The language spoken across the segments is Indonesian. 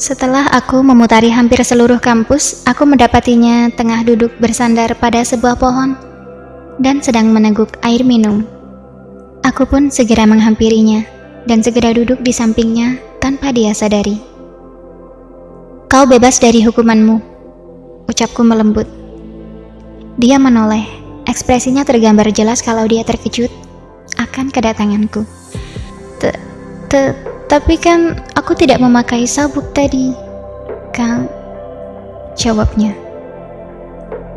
Setelah aku memutari hampir seluruh kampus, aku mendapatinya tengah duduk bersandar pada sebuah pohon dan sedang meneguk air minum. Aku pun segera menghampirinya dan segera duduk di sampingnya tanpa dia sadari. "Kau bebas dari hukumanmu," ucapku melembut. Dia menoleh, ekspresinya tergambar jelas kalau dia terkejut akan kedatanganku. Tapi kan aku tidak memakai sabuk tadi, Kang," jawabnya.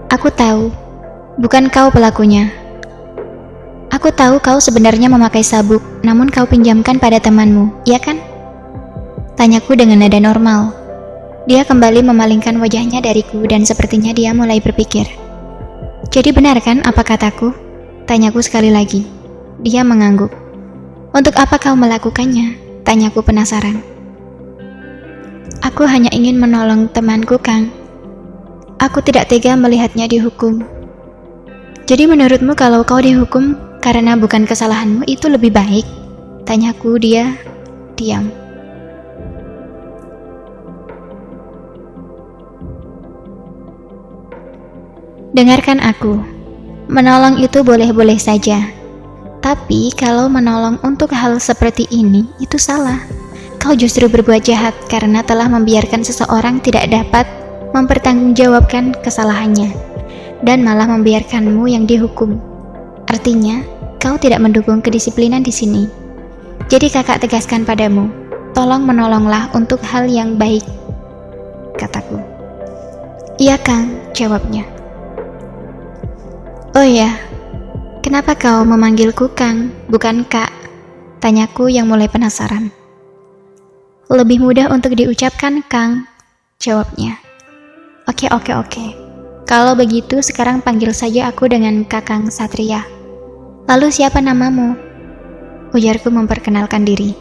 "Aku tahu, bukan kau pelakunya. Aku tahu kau sebenarnya memakai sabuk, namun kau pinjamkan pada temanmu, iya kan?" Tanyaku dengan nada normal. Dia kembali memalingkan wajahnya dariku dan sepertinya dia mulai berpikir. "Jadi benar kan apa kataku?" Tanyaku sekali lagi. Dia mengangguk. "Untuk apa kau melakukannya?" Tanyaku penasaran. "Aku hanya ingin menolong temanku, Kang. Aku tidak tega melihatnya dihukum." "Jadi menurutmu kalau kau dihukum karena bukan kesalahanmu itu lebih baik?" Tanyaku. Dia diam. "Dengarkan aku. Menolong itu boleh-boleh saja. Tapi kalau menolong untuk hal seperti ini, itu salah. Kau justru berbuat jahat karena telah membiarkan seseorang tidak dapat mempertanggungjawabkan kesalahannya, dan malah membiarkanmu yang dihukum. Artinya, kau tidak mendukung kedisiplinan di sini. Jadi kakak tegaskan padamu, tolong menolonglah untuk hal yang baik," kataku. "Iya, Kang," jawabnya. "Oh ya, kenapa kau memanggilku Kang, bukan Kak?" Tanyaku yang mulai penasaran. "Lebih mudah untuk diucapkan Kang," jawabnya. Oke. Kalau begitu sekarang panggil saja aku dengan Kakang Satria. Lalu siapa namamu?" Ujarku memperkenalkan diri.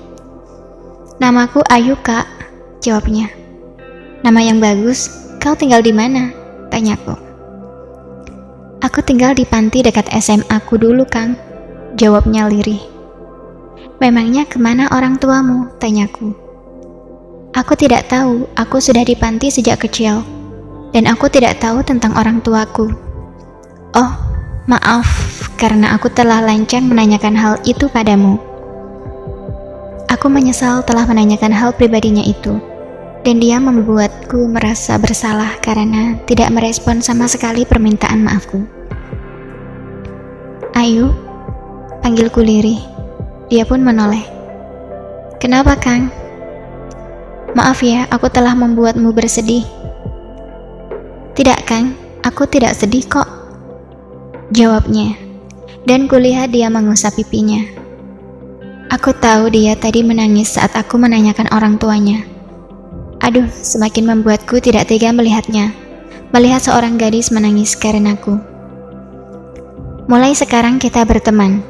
"Namaku Ayu, Kak," jawabnya. "Nama yang bagus. Kau tinggal di mana?" Tanyaku. "Aku tinggal di panti dekat SMA ku dulu, Kang," jawabnya lirih. "Memangnya kemana orang tuamu?" Tanyaku. "Aku tidak tahu, aku sudah di panti sejak kecil, dan aku tidak tahu tentang orang tuaku." "Oh, maaf, karena aku telah lancang menanyakan hal itu padamu." Aku menyesal telah menanyakan hal pribadinya itu, dan dia membuatku merasa bersalah karena tidak merespon sama sekali permintaan maafku. "Ayu," panggilku lirih. Dia pun menoleh. "Kenapa, Kang?" "Maaf ya, aku telah membuatmu bersedih." "Tidak, Kang, aku tidak sedih kok," jawabnya, dan kulihat dia mengusap pipinya. Aku tahu dia tadi menangis saat aku menanyakan orang tuanya. Aduh, semakin membuatku tidak tega melihatnya, melihat seorang gadis menangis karenaku. "Mulai sekarang kita berteman.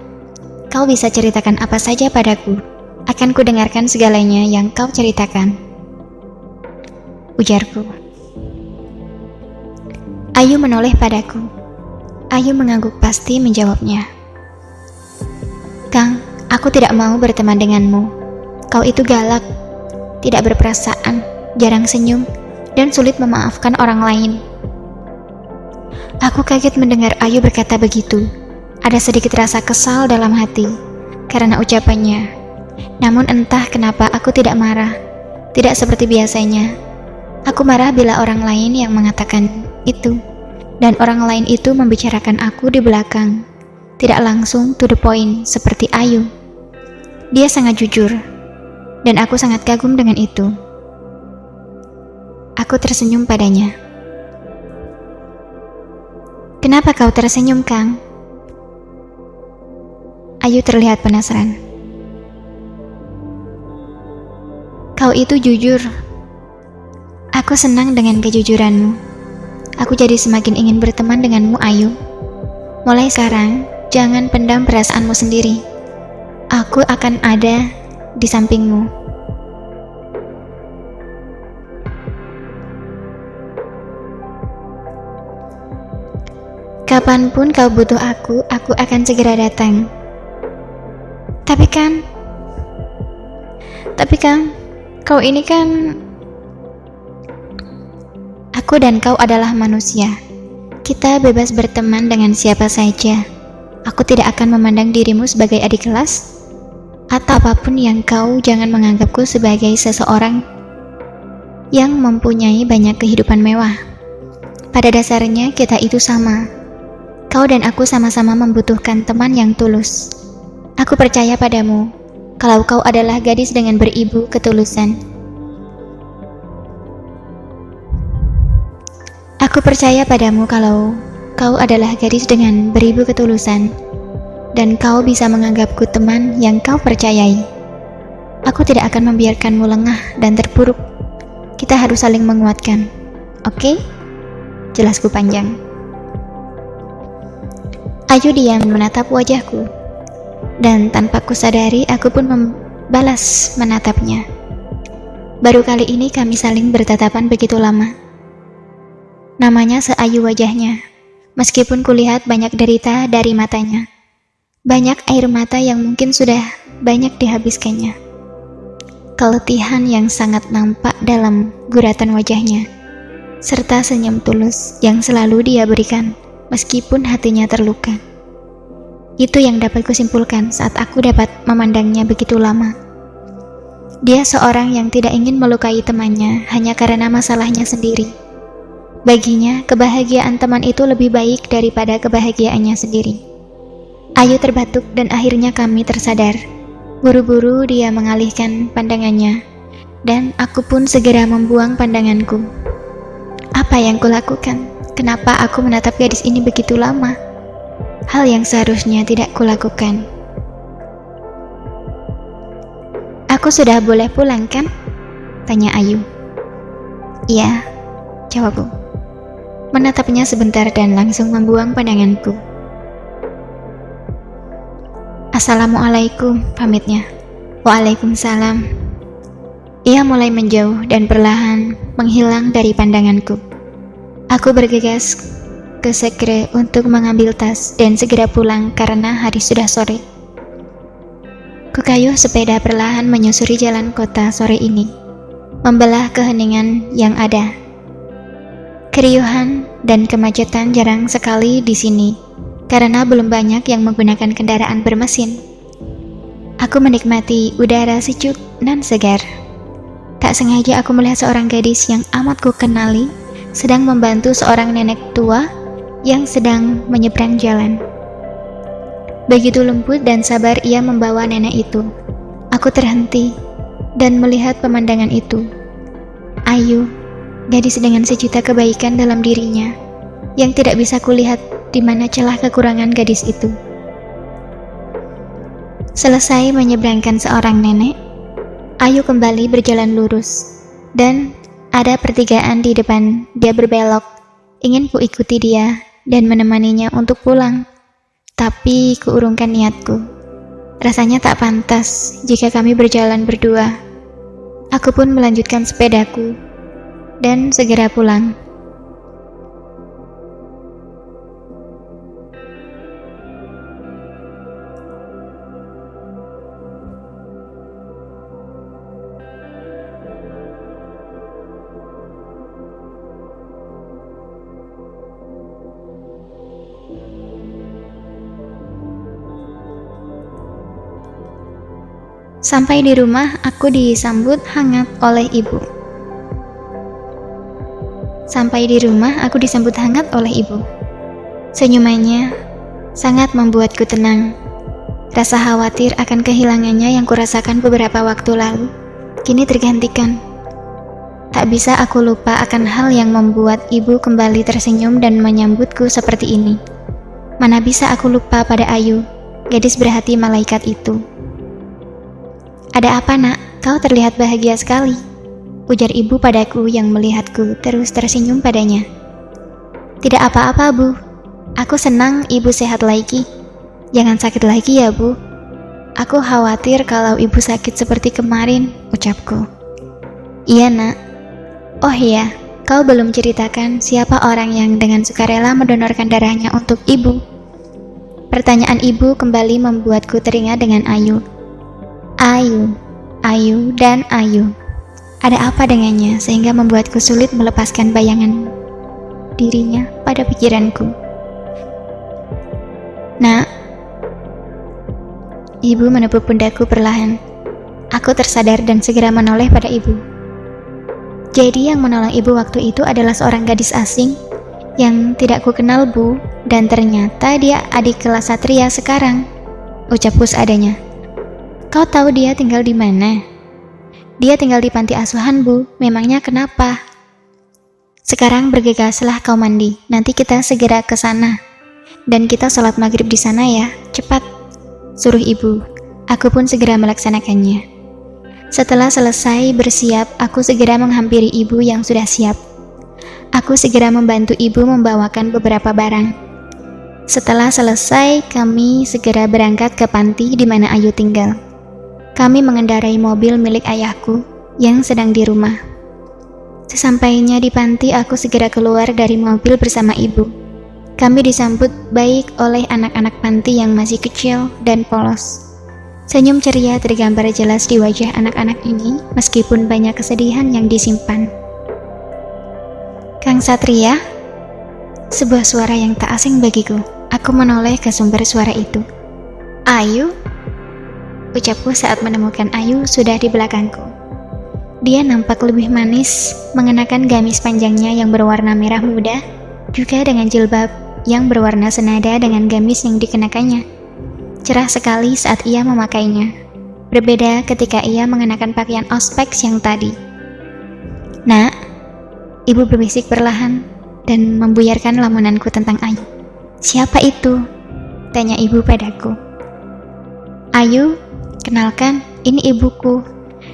Kau bisa ceritakan apa saja padaku. Akan kudengarkan segalanya yang kau ceritakan," ujarku. Ayu menoleh padaku. Ayu mengangguk pasti menjawabnya. "Kang, aku tidak mau berteman denganmu. Kau itu galak, tidak berperasaan, jarang senyum, dan sulit memaafkan orang lain." Aku kaget mendengar Ayu berkata begitu. Ada sedikit rasa kesal dalam hati karena ucapannya. Namun entah kenapa aku tidak marah. Tidak seperti biasanya. Aku marah bila orang lain yang mengatakan itu, dan orang lain itu membicarakan aku di belakang, tidak langsung to the point seperti Ayu. Dia sangat jujur, dan aku sangat kagum dengan itu. Aku tersenyum padanya. "Kenapa kau tersenyum, Kang?" Ayu terlihat penasaran. "Kau itu jujur. Aku senang dengan kejujuranmu. Aku jadi semakin ingin berteman denganmu, Ayu. Mulai sekarang, jangan pendam perasaanmu sendiri. Aku akan ada di sampingmu." "Kapanpun kau butuh aku akan segera datang. Tapi kan, kau ini kan..." Aku dan kau adalah manusia. Kita bebas berteman dengan siapa saja. Aku tidak akan memandang dirimu sebagai adik kelas atau apapun yang kau, jangan menganggapku sebagai seseorang yang mempunyai banyak kehidupan mewah. Pada dasarnya kita itu sama. Kau dan aku sama-sama membutuhkan teman yang tulus. Aku percaya padamu kalau kau adalah gadis dengan beribu ketulusan. Aku percaya padamu kalau kau adalah gadis dengan beribu ketulusan, dan kau bisa menganggapku teman yang kau percayai. Aku tidak akan membiarkanmu lengah dan terpuruk. Kita harus saling menguatkan. Oke? Jelasku panjang. Ayu diam menatap wajahku, dan tanpa kusadari aku pun membalas menatapnya. Baru kali ini kami saling bertatapan begitu lama. Namanya seayu wajahnya, meskipun kulihat banyak derita dari matanya. Banyak air mata yang mungkin sudah banyak dihabiskannya. Keletihan yang sangat nampak dalam guratan wajahnya, serta senyum tulus yang selalu dia berikan, meskipun hatinya terluka. Itu yang dapat kusimpulkan saat aku dapat memandangnya begitu lama. Dia seorang yang tidak ingin melukai temannya hanya karena masalahnya sendiri. Baginya, kebahagiaan teman itu lebih baik daripada kebahagiaannya sendiri. Ayu terbatuk dan akhirnya kami tersadar. Buru-buru dia mengalihkan pandangannya, dan aku pun segera membuang pandanganku. Apa yang kulakukan? Kenapa aku menatap gadis ini begitu lama? Hal yang seharusnya tidak kulakukan. Aku sudah boleh pulang kan? Tanya Ayu. Iya, jawabku. Menatapnya sebentar dan langsung membuang pandanganku. Assalamualaikum, pamitnya. Waalaikumsalam. Ia mulai menjauh dan perlahan menghilang dari pandanganku. Aku bergegas ke sekre untuk mengambil tas dan segera pulang karena hari sudah sore. Kukayuh sepeda perlahan menyusuri jalan kota sore ini, membelah keheningan yang ada. Keriuhan dan kemacetan jarang sekali di sini, karena belum banyak yang menggunakan kendaraan bermesin. Aku menikmati udara sejuk dan segar. Tak sengaja aku melihat seorang gadis yang amat ku kenali sedang membantu seorang nenek tua yang sedang menyeberang jalan. Begitu lembut dan sabar ia membawa nenek itu. Aku terhenti dan melihat pemandangan itu. Ayu, gadis dengan sejuta kebaikan dalam dirinya, yang tidak bisa kulihat di mana celah kekurangan gadis itu. Selesai menyeberangkan seorang nenek, Ayu kembali berjalan lurus, dan ada pertigaan di depan dia berbelok. Ingin ku ikuti dia dan menemaninya untuk pulang, tapi kuurungkan niatku. Rasanya tak pantas jika kami berjalan berdua. Aku pun melanjutkan sepedaku dan segera pulang. Sampai di rumah, aku disambut hangat oleh ibu. Senyumannya sangat membuatku tenang. Rasa khawatir akan kehilangannya yang kurasakan beberapa waktu lalu, kini tergantikan. Tak bisa aku lupa akan hal yang membuat ibu kembali tersenyum dan menyambutku seperti ini. Mana bisa aku lupa pada Ayu, gadis berhati malaikat itu. Ada apa, nak? Kau terlihat bahagia sekali, ujar ibu padaku yang melihatku terus tersenyum padanya. Tidak apa-apa, Bu. Aku senang ibu sehat lagi. Jangan sakit lagi ya, Bu. Aku khawatir kalau ibu sakit seperti kemarin, ucapku. Iya, nak. Oh iya, kau belum ceritakan siapa orang yang dengan sukarela mendonorkan darahnya untuk ibu. Pertanyaan ibu kembali membuatku teringat dengan Ayu. Ayu, dan Ayu. Ada apa dengannya sehingga membuatku sulit melepaskan bayangan dirinya pada pikiranku. Nak, ibu menepuk pundakku perlahan. Aku tersadar dan segera menoleh pada ibu. Jadi yang menolong ibu waktu itu adalah seorang gadis asing yang tidak ku kenal, Bu, dan ternyata dia adik kelas Satria sekarang, ucapku seadanya. Kau tahu dia tinggal di mana? Dia tinggal di panti asuhan, Bu. Memangnya kenapa? Sekarang bergegaslah kau mandi. Nanti kita segera ke sana. Dan kita sholat maghrib di sana ya. Cepat, suruh ibu. Aku pun segera melaksanakannya. Setelah selesai bersiap, aku segera menghampiri ibu yang sudah siap. Aku segera membantu ibu membawakan beberapa barang. Setelah selesai, kami segera berangkat ke panti di mana Ayu tinggal. Kami mengendarai mobil milik ayahku yang sedang di rumah. Sesampainya di panti, aku segera keluar dari mobil bersama ibu. Kami disambut baik oleh anak-anak panti yang masih kecil dan polos. Senyum ceria tergambar jelas di wajah anak-anak ini, meskipun banyak kesedihan yang disimpan. Kang Satria? Sebuah suara yang tak asing bagiku. Aku menoleh ke sumber suara itu. Ayu? Ucapku saat menemukan Ayu sudah di belakangku. Dia nampak lebih manis, mengenakan gamis panjangnya yang berwarna merah muda, juga dengan jilbab yang berwarna senada dengan gamis yang dikenakannya. Cerah sekali saat ia memakainya. Berbeda ketika ia mengenakan pakaian ospek yang tadi. Nak, ibu berbisik perlahan dan membuyarkan lamunanku tentang Ayu. Siapa itu? Tanya ibu padaku. Ayu, kenalkan, ini ibuku.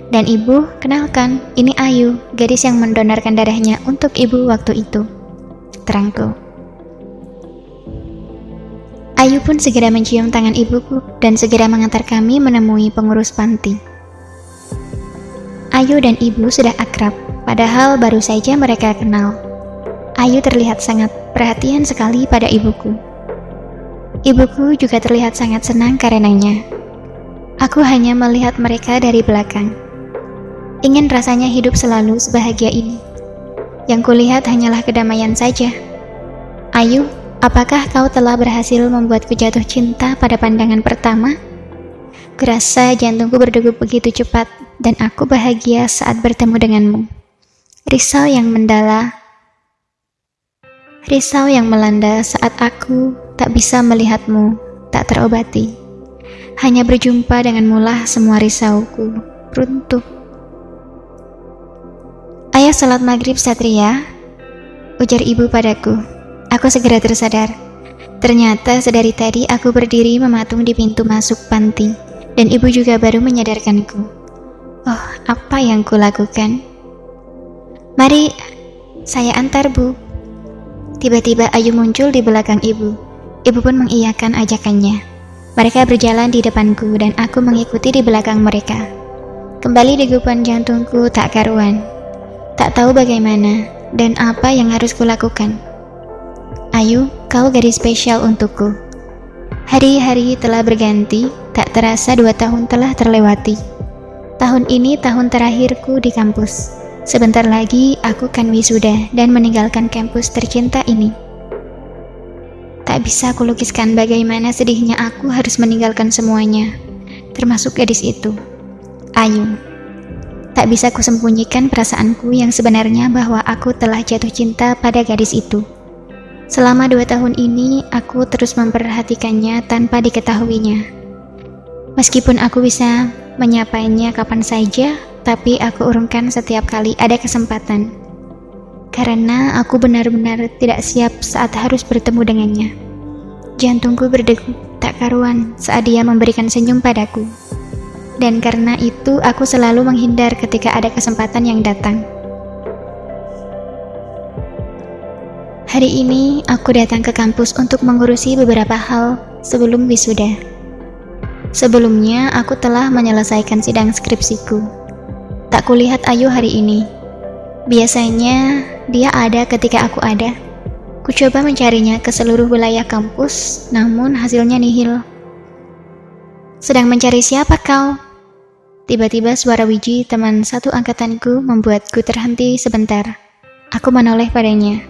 Dan ibu, kenalkan, ini Ayu, gadis yang mendonorkan darahnya untuk ibu waktu itu. Terangku. Ayu pun segera mencium tangan ibuku dan segera mengantar kami menemui pengurus panti. Ayu dan ibu sudah akrab, padahal baru saja mereka kenal. Ayu terlihat sangat perhatian sekali pada ibuku. Ibuku juga terlihat sangat senang karenanya. Aku hanya melihat mereka dari belakang. Ingin rasanya hidup selalu sebahagia ini. Yang kulihat hanyalah kedamaian saja. Ayu, apakah kau telah berhasil membuatku jatuh cinta pada pandangan pertama? Kurasa jantungku berdegup begitu cepat dan aku bahagia saat bertemu denganmu. Risau yang melanda saat aku tak bisa melihatmu, tak terobati. Hanya berjumpa denganmulah semua risauku runtuh. Ayah salat maghrib Satria, ujar ibu padaku. Aku segera tersadar. Ternyata sedari tadi aku berdiri mematung di pintu masuk panti, dan ibu juga baru menyadarkanku. Oh, apa yang kulakukan? Mari, saya antar, Bu. Tiba-tiba Ayu muncul di belakang ibu. Ibu pun mengiyakan ajakannya. Mereka berjalan di depanku dan aku mengikuti di belakang mereka. Kembali degupan jantungku tak karuan. Tak tahu bagaimana dan apa yang harus kulakukan. Ayu, kau gadis spesial untukku. Hari-hari telah berganti, tak terasa 2 tahun telah terlewati. Tahun ini tahun terakhirku di kampus. Sebentar lagi aku kan wisuda dan meninggalkan kampus tercinta ini. Tak bisa kulukiskan bagaimana sedihnya aku harus meninggalkan semuanya, termasuk gadis itu, Ayu. Tak bisa kusembunyikan perasaanku yang sebenarnya bahwa aku telah jatuh cinta pada gadis itu. Selama 2 tahun ini, aku terus memperhatikannya tanpa diketahuinya. Meskipun aku bisa menyapanya kapan saja, tapi aku urungkan setiap kali ada kesempatan. Karena aku benar-benar tidak siap saat harus bertemu dengannya. Jantungku berdegup tak karuan saat dia memberikan senyum padaku. Dan karena itu aku selalu menghindar ketika ada kesempatan yang datang. Hari ini aku datang ke kampus untuk mengurusi beberapa hal sebelum wisuda. Sebelumnya aku telah menyelesaikan sidang skripsiku. Tak kulihat Ayu hari ini. Biasanya dia ada ketika aku ada. Ku coba mencarinya ke seluruh wilayah kampus, namun hasilnya nihil. Sedang mencari siapa kau? Tiba-tiba suara Wiji, teman satu angkatanku, membuatku terhenti sebentar. Aku menoleh padanya.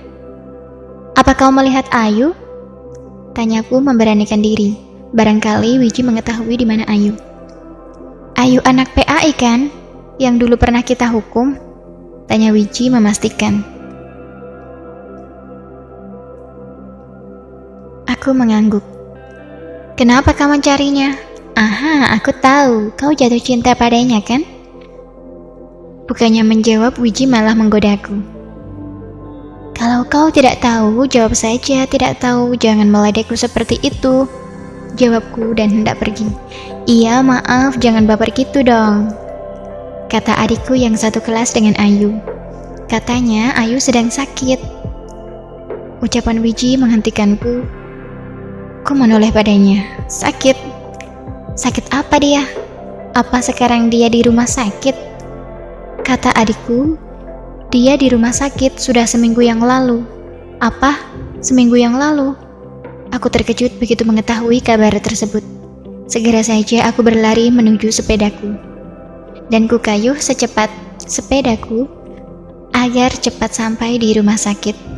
Apa kau melihat Ayu? Tanyaku memberanikan diri. Barangkali Wiji mengetahui di mana Ayu. Ayu anak PAI kan? Yang dulu pernah kita hukum? Tanya Wiji memastikan. Aku mengangguk. Kenapa kau mencarinya? Aha, aku tahu. Kau jatuh cinta padanya kan? Bukannya menjawab, Wiji malah menggodaku. Kalau kau tidak tahu, jawab saja. Tidak tahu, jangan meledekku seperti itu. Jawabku dan hendak pergi. Iya, maaf, jangan baper gitu dong. Kata adikku yang satu kelas dengan Ayu. Katanya Ayu sedang sakit. Ucapan Wiji menghentikanku. Ku menoleh padanya. Sakit? Sakit apa dia? Apa sekarang dia di rumah sakit? Kata adikku, dia di rumah sakit sudah seminggu yang lalu. Apa? Seminggu yang lalu? Aku terkejut begitu mengetahui kabar tersebut. Segera saja aku berlari menuju sepedaku. Dan ku kayuh secepat sepedaku agar cepat sampai di rumah sakit.